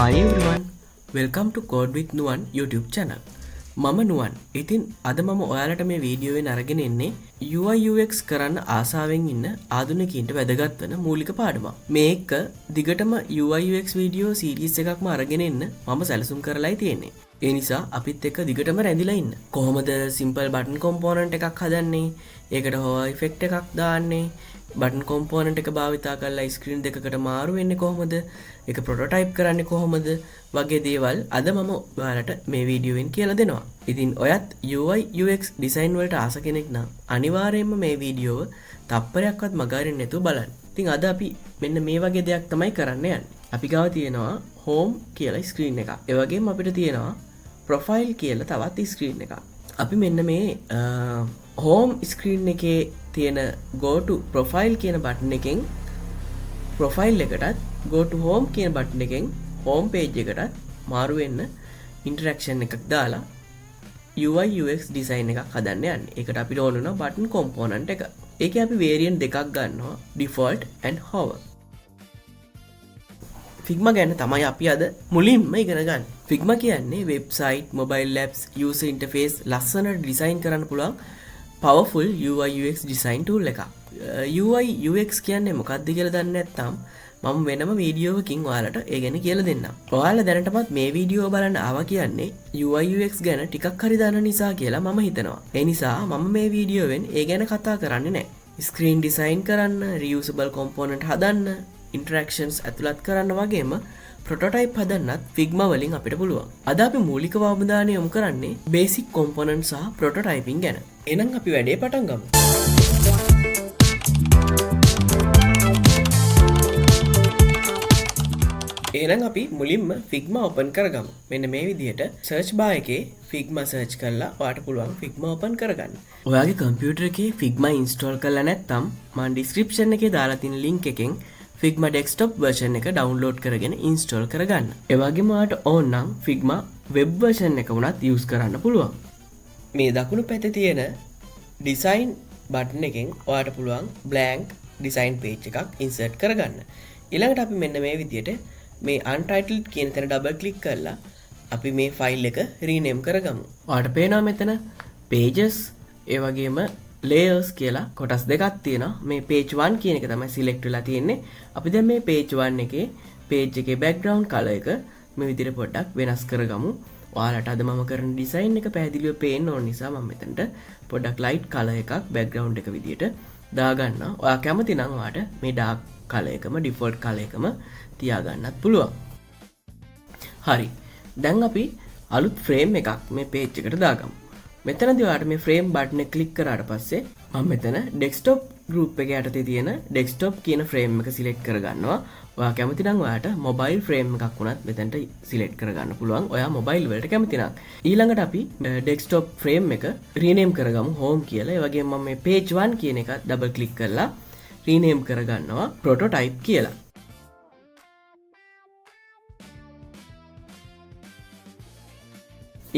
Hi everyone, welcome to Code with Nuwan YouTube channel. මම නුවන්. ඉතින් අද මම ඔයාලට මේ වීඩියෝවෙන් අරගෙන එන්නේ UI UX කරන්න ආසාවෙන් ඉන්න ආධුනිකයින්ට වැදගත් වෙන මූලික පාඩමක්. මේක දිගටම UI UX වීඩියෝ සීරීස් එකක්ම අරගෙන එන්න මම සැලසුම් කරලායි තියෙන්නේ. ඒ නිසා අපිත් එක්ක දිගටම රැඳිලා ඉන්න. කොහොමද සිම්පල් බටන් කොම්පෝනන්ට් එකක් හදන්නේ? ඒකට හොවා ඉෆෙක්ට් එකක් දාන්නේ? බටන් කොම්පෝනන්ට් එක භාවිතා කරලා ස්ක්‍රීන් දෙකකට මාරු වෙන්නේ කොහොමද? ඒක ප්‍රොටෝටයිප් කරන්නේ කොහොමද? වගේ දේවල් අද මම ඔයාලට මේ වීඩියෝවෙන් කියලා දෙනවා. ඉතින් ඔයත් UI UX ඩිසයින් වලට ආස කෙනෙක් නම් අනිවාර්යයෙන්ම මේ වීඩියෝව තප්පරයක්වත් මගහරින්න නැතුව බලන්න. ඉතින් අද අපි මෙන්න මේ වගේ දෙයක් තමයි කරන්න යන්නේ. අපි ගාව තියෙනවා home කියලා ස්ක්‍රීන් එකක්. ඒ වගේම අපිට තියෙනවා profile කියලා තවත් ස්ක්‍රීන් එකක්. අපි මෙන්න මේ home ස්ක්‍රීන් එකේ තියෙන go to profile කියන බටන් එකෙන් profile එකටත් go to home කියන බටන් එකෙන් home page එකටත් මාරු වෙන්න interaction එකක් දාලා UI UX design එකක් හදන්න යන්නේ. ඒකට අපිට ඕන වෙනවා button component එක. ඒකේ අපි variant දෙකක් ගන්නවා default and hover. Figma ගැන තමයි අපි අද මුලින්ම ඉගෙන ගන්න. Figma කියන්නේ website, mobile apps, user interface ලස්සනට design කරන්න පුළුවන් powerful UI UX design tool එකක්. UI UX කියන්නේ මොකක්ද කියලා දන්නේ නැත්නම් මම වෙනම වීඩියෝවකින් ඔයාලට ඒ ගැන කියලා දෙන්නම්. ඔයාලා දැනටමත් මේ වීඩියෝ බලන්න ආවා කියන්නේ UI UX ගැන ටිකක් හරි දන්න නිසා කියලා මම හිතනවා. ඒ නිසා මම මේ වීඩියෝවෙන් ඒ ගැන කතා කරන්නේ නැහැ. ස්ක්‍රීන් ඩිසයින් කරන්න, reusable component හදන්න, interactions ඇතුළත් කරන්න වගේම ප්‍රොටෝටයිප් හදන්නත් Figma වලින් අපිට පුළුවන්. අද අපි මූලිකව අවධානය යොමු කරන්නේ basic component සහ prototyping ගැන. එහෙනම් අපි වැඩේ පටන් ගමු. එහෙනම් අපි මුලින්ම Figma open කරගමු. මෙන්න මේ විදිහට search bar එකේ Figma search කරලා ඔයාලට පුළුවන් Figma open කරගන්න. ඔයාගේ කම්පියුටර් එකේ Figma install කරලා නැත්නම් මම description එකේ දාලා තියෙන link එකෙන් Figma desktop version එක download කරගෙන install කරගන්න. ඒ වගේම ඔයාලට ඕන නම් Figma web version එක උනත් use කරන්න පුළුවන්. මේ දකුණු පැත්තේ තියෙන design button එකෙන් ඔයාලට පුළුවන් blank design page එකක් insert කරගන්න. ඊළඟට අපි මෙන්න මේ විදිහට මේ untitled කියන තැන double click කරලා අපි මේ ෆයිල් එක rename කරගමු. ඔයාලට පේනවා මෙතන pages ඒ වගේම layers කියලා කොටස් දෙකක් තියෙනවා. මේ page 1 කියන එක තමයි select වෙලා තියෙන්නේ. අපි දැන් මේ page 1 එකේ page එකේ background color එක මේ විදිහට පොඩ්ඩක් වෙනස් කරගමු. ඔයාලට අද මම කරන design එක පැහැදිලිව පේන්න ඕන නිසා මම මෙතනට පොඩ්ඩක් light color එකක් background එක විදිහට දාගන්නවා. ඔයා කැමති නම් ඔයාට මේ dark color එකම default color එකම තියාගන්නත් පුළුවන්. හරි. දැන් අපි අලුත් frame එකක් මේ page එකට දාගමු. මෙතනදී ඔයාලට මේ frame button එක click කරාට පස්සේ මම මෙතන desktop group එක යටතේ තියෙන desktop කියන frame එක select කරගන්නවා. ඔයා කැමති නම් ඔයාට mobile frame එකක් වුණත් මෙතනට select කරගන්න පුළුවන්. ඔයා mobile වලට කැමති නම්. ඊළඟට අපි desktop frame එක rename කරගමු home කියලා. ඒ වගේම මම මේ page 1 කියන එක double click කරලා rename කරගන්නවා prototype කියලා.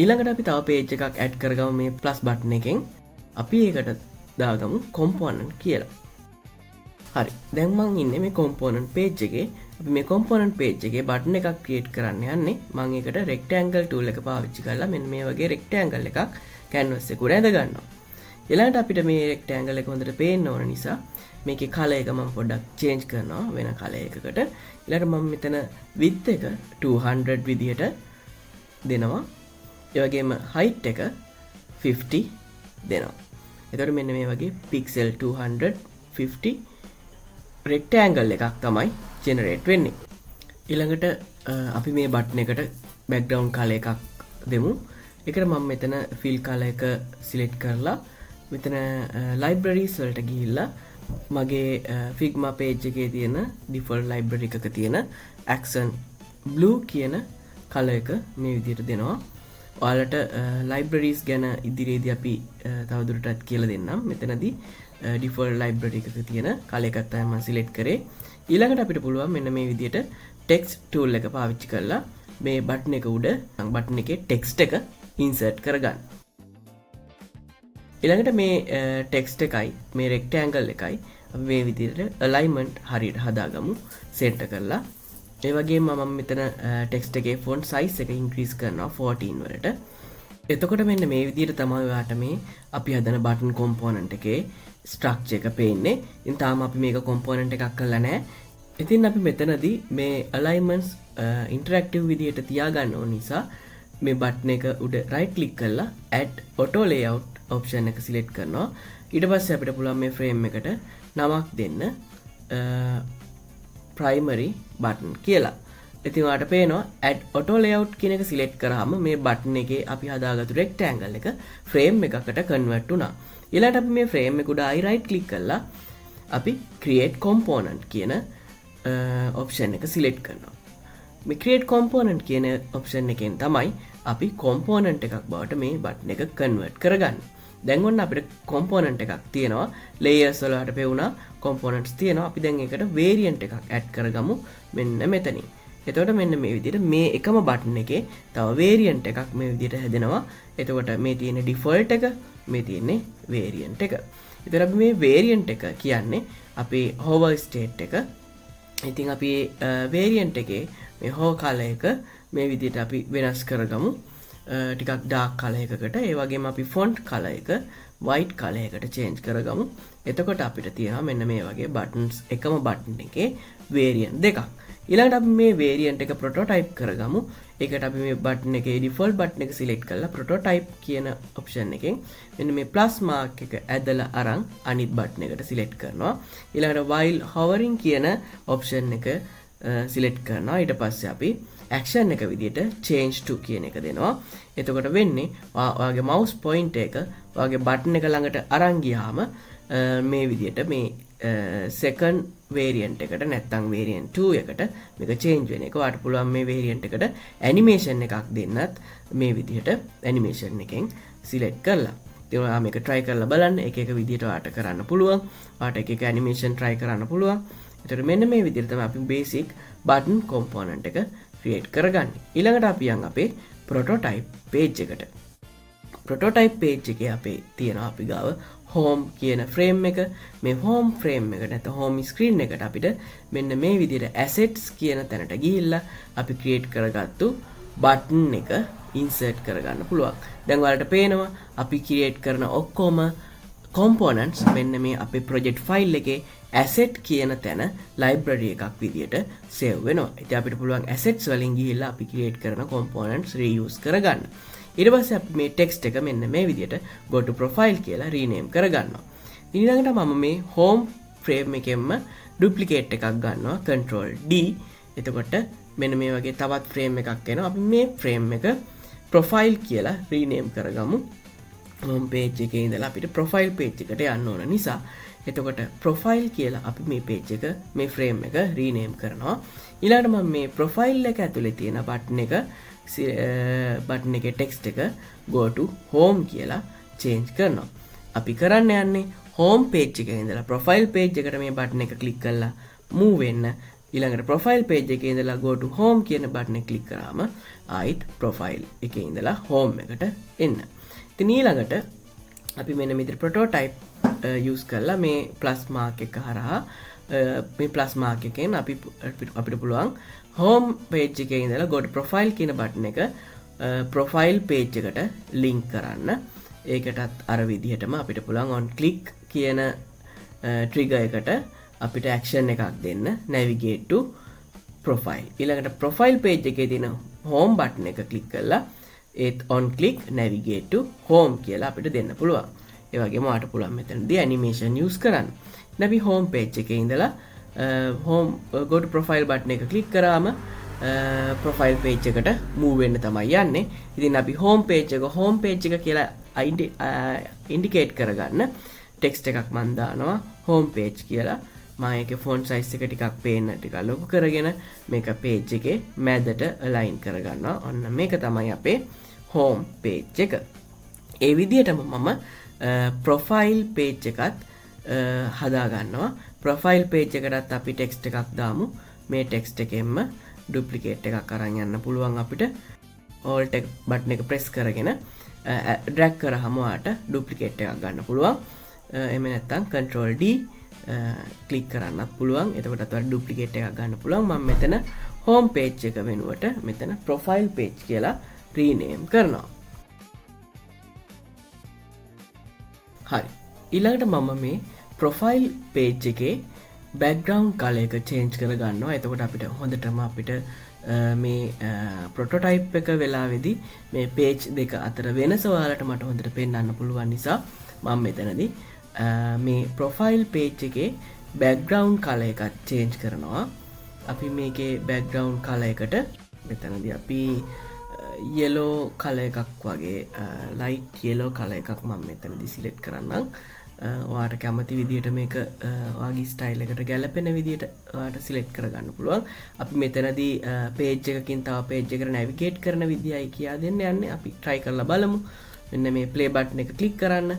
ඊළඟට අපි තව page එකක් add කරගමු මේ plus button එකෙන්. අපි ඒකට දාගමු component කියලා. හරි. දැන් මම ඉන්නේ මේ component page එකේ. අපි මේ component page එකේ button එකක් create කරන්න යන්නේ. මම ඒකට rectangle tool එක පාවිච්චි කරලා මෙන්න මේ වගේ rectangle එකක් canvas එක උඩ ඇඳ ගන්නවා. ඊළඟට අපිට මේ rectangle එක හොඳට පේන්න ඕන නිසා මේකේ color එක මම පොඩ්ඩක් change කරනවා වෙන color එකකට. ඊළඟට මම මෙතන width එක 200 විදිහට දෙනවා. ඒ වගේම height එක 50 දෙනවා. එතකොට මෙන්න මේ වගේ pixel 250 rectangle එකක් තමයි generate වෙන්නේ. ඊළඟට අපි මේ button එකට background color එකක් දෙමු. ඒකට මම මෙතන fill color එක select කරලා මෙතන libraries වලට ගිහිල්ලා මගේ Figma page එකේ තියෙන default library එකක තියෙන accent blue කියන color එක මේ විදිහට දෙනවා. ඔයාලට libraries ගැන ඉදිරියේදී අපි තවදුරටත් කියලා දෙන්නම්. මෙතනදී default library එකක තියෙන color එකක් තමයි මම select කරේ. ඊළඟට අපිට පුළුවන් මෙන්න මේ විදිහට text tool එක පාවිච්චි කරලා මේ button එක උඩ button එකේ text එක insert කරගන්න. ඊළඟට මේ text එකයි මේ rectangle එකයි අපි මේ විදිහට alignment හරියට හදාගමු. center කරලා ඒ වගේම මම මෙතන ටෙක්ස්ට් එකේ ෆොන්ට් සයිස් එක ඉන්ක්‍රීස් කරනවා 14 වලට. එතකොට මෙන්න මේ විදිහට තමයි ඔයාට මේ අපි හදන බටන් කොම්පොනන්ට් එකේ ස්ට්‍රක්චර් එක පේන්නේ. ඉතින් තාම අපි මේක කොම්පොනන්ට් එකක් කරලා නැහැ. ඉතින් අපි මෙතනදී මේ alignments ඉන්ටරැක්ටිව් විදිහට තියාගන්න ඕන නිසා මේ බටන් එක උඩ right click කරලා add auto layout option එක select කරනවා. ඊට පස්සේ අපිට පුළුවන් මේ frame එකට නමක් දෙන්න primary button කියලා. ඉතින් ඔයාලට පේනවා add auto layout කියන එක select කරාම මේ button එකේ අපි හදාගත්තු rectangle එක frame එකකට convert වුණා. ඊළඟට අපි මේ frame එක උඩ ආයි right click කරලා අපි create component කියන option එක select කරනවා. මේ create component කියන option එකෙන් තමයි අපි component එකක් බවට මේ button එක convert කරගන්නේ. දැන් ඔන්න අපිට component එකක් තියෙනවා. layers වලට පෙවුණා components තියෙනවා. අපි දැන් ඒකට variant එකක් add කරගමු මෙන්න මෙතනින්. එතකොට මෙන්න මේ විදිහට මේ එකම button එකේ තව variant එකක් මේ විදිහට හැදෙනවා. එතකොට මේ තියෙන default එක, මේ තියෙන්නේ variant එක. එතකොට අපි මේ variant එක කියන්නේ අපේ hover state එක. ඉතින් අපි variant එකේ මේ hover color එක මේ විදිහට අපි වෙනස් කරගමු. ටිකක් dark color එකකට. ඒ වගේම අපි font color එක white color එකට change කරගමු. එතකොට අපිට තියෙනවා මෙන්න මේ වගේ buttons එකම button එකේ variant දෙකක්. ඊළඟට අපි මේ variant එක prototype කරගමු. ඒකට අපි මේ button එකේ default button එක select කරලා prototype කියන option එකෙන් මෙන්න මේ plus mark එක ඇදලා අරන් අනිත් button එකට select කරනවා. ඊළඟට while hovering කියන option එක select කරනවා. ඊට පස්සේ අපි action එක විදිහට change to කියන එක දෙනවා. එතකොට වෙන්නේ ඔයාගේ mouse pointer එක ඔයාගේ button එක ළඟට අරන් ගියාම මේ විදිහට මේ second variant එකට නැත්නම් variant 2 එකට මේක change වෙන එක. ඔයාලට පුළුවන් මේ variant එකට animation එකක් දෙන්නත් මේ විදිහට animation එකෙන් select කරලා. ඉතින් ඔයා මේක try කරලා බලන්න. එක එක විදිහට ඔයාලට කරන්න පුළුවන්. ඔයාලට එක එක animation try කරන්න පුළුවන්. එතකොට මෙන්න මේ විදිහට තමයි අපි basic button component එක create කරගන්නේ. ඊළඟට අපි යන් අපේ prototype page එකට. prototype page එකේ අපේ තියෙනවා අපි ගාව home කියන frame එක. මේ home frame එක නැත්නම් home screen එකට අපිට මෙන්න මේ විදිහට assets කියන තැනට ගිහිල්ලා අපි create කරගත්තු button එක insert කරගන්න පුළුවන්. දැන් ඔයාලට පේනවා අපි create කරන ඔක්කොම components මෙන්න මේ අපේ project file එකේ asset කියන තැන library එකක් විදියට save වෙනවා. ඉතින් අපිට පුළුවන් assets වලින් ගිහිල්ලා අපි create කරන components reuse කරගන්න. ඊට පස්සේ අපි මේ text එක මෙන්න මේ විදියට go to profile කියලා rename කරගන්නවා. ඊළඟට මම මේ home frame එකෙන්ම duplicate එකක් ගන්නවා control D. එතකොට මෙන්න මේ වගේ තවත් frame එකක් එනවා. අපි මේ frame එක profile කියලා rename කරගමු. home page එකේ ඉඳලා අපිට profile page එකට යන්න ඕන නිසා එතකොට profile කියලා අපි මේ page එක මේ frame එක rename කරනවා. ඊළඟට මම මේ profile එක ඇතුලේ තියෙන button එකේ text එක go to home කියලා change කරනවා. අපි කරන්න යන්නේ home page එකේ ඉඳලා profile page එකට මේ button එක click කරලා move වෙන්න. ඊළඟට profile page එකේ ඉඳලා go to home කියන button එක click කරාම ආයිත් profile එකේ ඉඳලා home එකට එන්න. ඉතින් ඊළඟට අපි මෙන්න මේ prototype use කරලා මේ plus mark එක හරහා මේ plus mark එකෙන් අපිට පුළුවන් home page එකේ ඉඳලා go to profile කියන button එක profile page එකට link කරන්න. ඒකටත් අර විදිහටම අපිට පුළුවන් on click කියන trigger එකට අපිට action එකක් දෙන්න navigate to profile. ඊළඟට profile page එකේ තියෙන home button එක click කරලා ඒත් on click navigate to home කියලා අපිට දෙන්න පුළුවන්. ඒ වගේම ඔයාලට පුළුවන් මෙතනදී animation use කරන්න. ඉතින් අපි home page එකේ ඉඳලා home go to profile button එක click කරාම profile page එකට move වෙන්න තමයි යන්නේ. ඉතින් අපි home page එක කියලා indicate කරගන්න text එකක් මම දානවා home page කියලා. මම ඒකේ font size එක ටිකක් පේන්න ටිකක් ලොකු කරගෙන මේක page එකේ මැදට align කරගන්නවා. ඔන්න මේක තමයි අපේ home page එක. ඒ විදිහටම මම profile page එකත් හදා ගන්නවා. profile page එකටත් අපි text එකක් දාමු. මේ text එකෙන්ම duplicate එකක් අරන් යන්න පුළුවන් අපිට. alt button එක press කරගෙන drag කරාම ඔයාලට duplicate එකක් ගන්න පුළුවන්. එහෙම නැත්නම් control D ක්ලික් කරන්නත් පුළුවන්. එතකොටත් ඔයාලට duplicate එකක් ගන්න පුළුවන්. මම මෙතන හෝම් පේජ් එක වෙනුවට මෙතන ප්‍රොෆයිල් පේජ් කියලා රීනේම් කරනවා. හරි. ඊළඟට මම මේ ප්‍රොෆයිල් පේජ් එකේ බෑග්‍රවුන්ඩ් කලර් එක චේන්ජ් කර ගන්නවා. එතකොට අපිට හොඳටම අපිට මේ ප්‍රොටෝටයිප් එක වෙලාවේදී මේ පේජ් දෙක අතර වෙනස ඔයාලට මට හොඳට පෙන්වන්න පුළුවන් නිසා මම මෙතනදී මේ ප්‍රොෆයිල් පේජ් එකේ බෑග්‍රවුන්ඩ් කලර් එකක් චේන්ජ් කරනවා. අපි මේකේ බෑග්‍රවුන්ඩ් කලර් එකට මෙතනදී අපි yellow කලර් එකක් වගේ light yellow කලර් එකක් මම මෙතනදී සිලෙක්ට් කරන්නම්. ඔයාට කැමති විදිහට මේක ඔයාගේ ස්ටයිල් එකට ගැලපෙන විදිහට ඔයාට සිලෙක්ට් කරගන්න පුළුවන්. අපි මෙතනදී පේජ් එකකින් තව පේජ් එකට නැවිගේට් කරන විදියයි කියා දෙන්න යන්නේ. අපි try කරලා බලමු. මෙන්න මේ play button එක click කරන්න.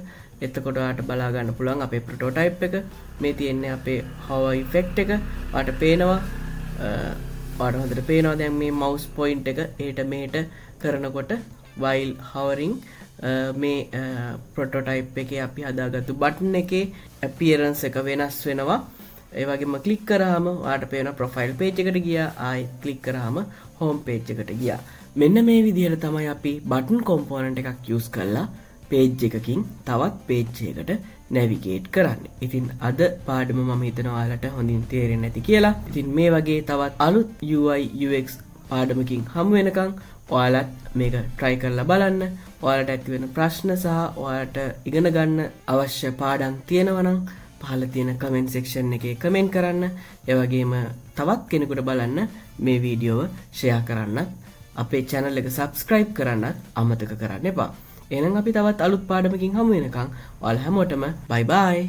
එතකොට ඔයාට බලා ගන්න පුළුවන් අපේ prototype එක. මේ තියෙන්නේ අපේ hover effect එක. ඔයාට පේනවා ඔයාට හොඳට පේනවා දැන් මේ mouse point එක එහෙට මෙහෙට කරනකොට while hovering මේ ප්‍රොටෝටයිප් එකේ අපි හදාගත්තු බටන් එකේ අපියරන්ස් එක වෙනස් වෙනවා. ඒ වගේම ක්ලික් කරාම ඔයාලට පේන ප්‍රොෆයිල් පේජ් එකට ගියා. ආයෙ ක්ලික් කරාම හෝම් පේජ් එකට ගියා. මෙන්න මේ විදිහට තමයි අපි බටන් කොම්පොනන්ට් එකක් යූස් කරලා පේජ් එකකින් තවත් පේජ් එකකට නැවිගේට් කරන්නේ. ඉතින් අද පාඩම මම හිතනවා ඔයාලට හොඳින් තේරෙන්නේ නැති කියලා. ඉතින් මේ වගේ තවත් අලුත් UI UX පාඩමකින් හමු වෙනකන් ඔයාලත් මේක try කරලා බලන්න. ඔයාලට ඇති වෙන ප්‍රශ්න සහ ඔයාලට ඉගෙන ගන්න අවශ්‍ය පාඩම් තියෙනවා නම් පහළ තියෙන comment section එකේ comment කරන්න. ඒ වගේම තවත් කෙනෙකුට බලන්න මේ වීඩියෝව share කරන්නත් අපේ channel එක subscribe කරන්නත් අමතක කරන්න එපා. එහෙනම් අපි තවත් අලුත් පාඩමකින් හමු වෙනකන් ඔයාලා හැමෝටම bye bye.